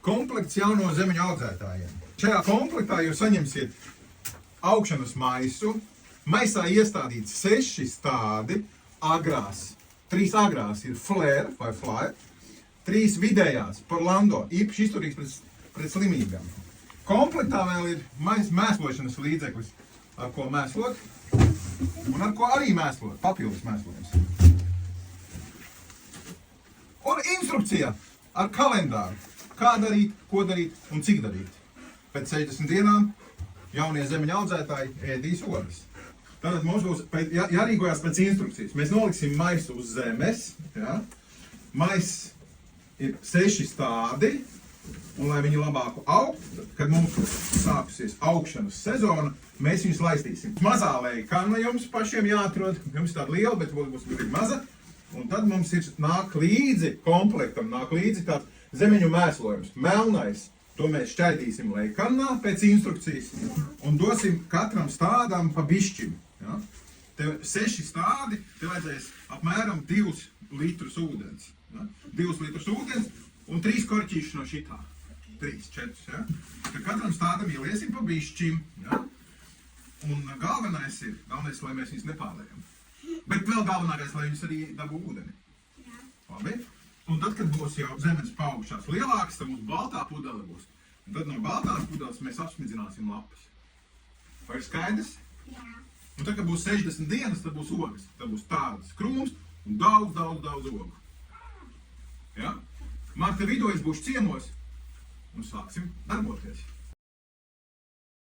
komplekts jauno zemeņu audzētājiem. Šajā komplektā jūs saņemsiet augšanas maisu. Maisā iestādīts 6 stādi agrās. 3 agrās ir Flair vai Flyer, 3 vidējās Porlando, īpaši izturīgs pret slimībām. Komplektā vēl ir mēslošanas līdzeklis, ar ko mēslot, un ar ko arī mēslot, papildus mēslojums. Un instrukcija ar kalendāru, kā darīt, ko darīt un cik darīt. Pēc 60 dienām jaunie zemeņu audzētāji ēdīs ogas. Tātad mums būs jārīkojās pēc instrukcijas. Mēs noliksim maisu uz zemes. Ja? Maiss ir 6 stādi, un lai viņi labāku aug, kad mums sāksies augšanas sezona, mēs viņus laistīsim. Mazā leikana jums pašiem jāatrod, jums tāda liela, bet būs ļoti maza, un tad mums nāk līdzi komplektam, nāk līdzi tāds zemeņu mēslojums. Melnais, to mēs šķaidīsim leikanā pēc instrukcijas, un dosim katram stādām pa bišķim. Ja? Tev 6 stādi, tev vajadzēs apmēram 2 litrus ūdens. Ja? 2 litrus ūdens un 3 korķīšus no šitā. 3, 4. Ja? Tad katram stādam ieliesim pa bišķim. Ja? Un galvenais, lai mēs viņus nepārliekam. Bet vēl galvenākais, lai viņus arī dabū ūdeni. Ja. Labi? Un tad, kad būs jau zemes paaugušās lielākas, tad mums baltā pudele būs. Un tad no baltās pudeles mēs apsmidzināsim lapas. Vai ir skaidrs? Jā. Un tad, kad būs 60 dienas, tad būs ogas. Tad būs tāds krūms un daudz ogu. Ja? Marta vidū es būšu ciemos un sāksim darboties.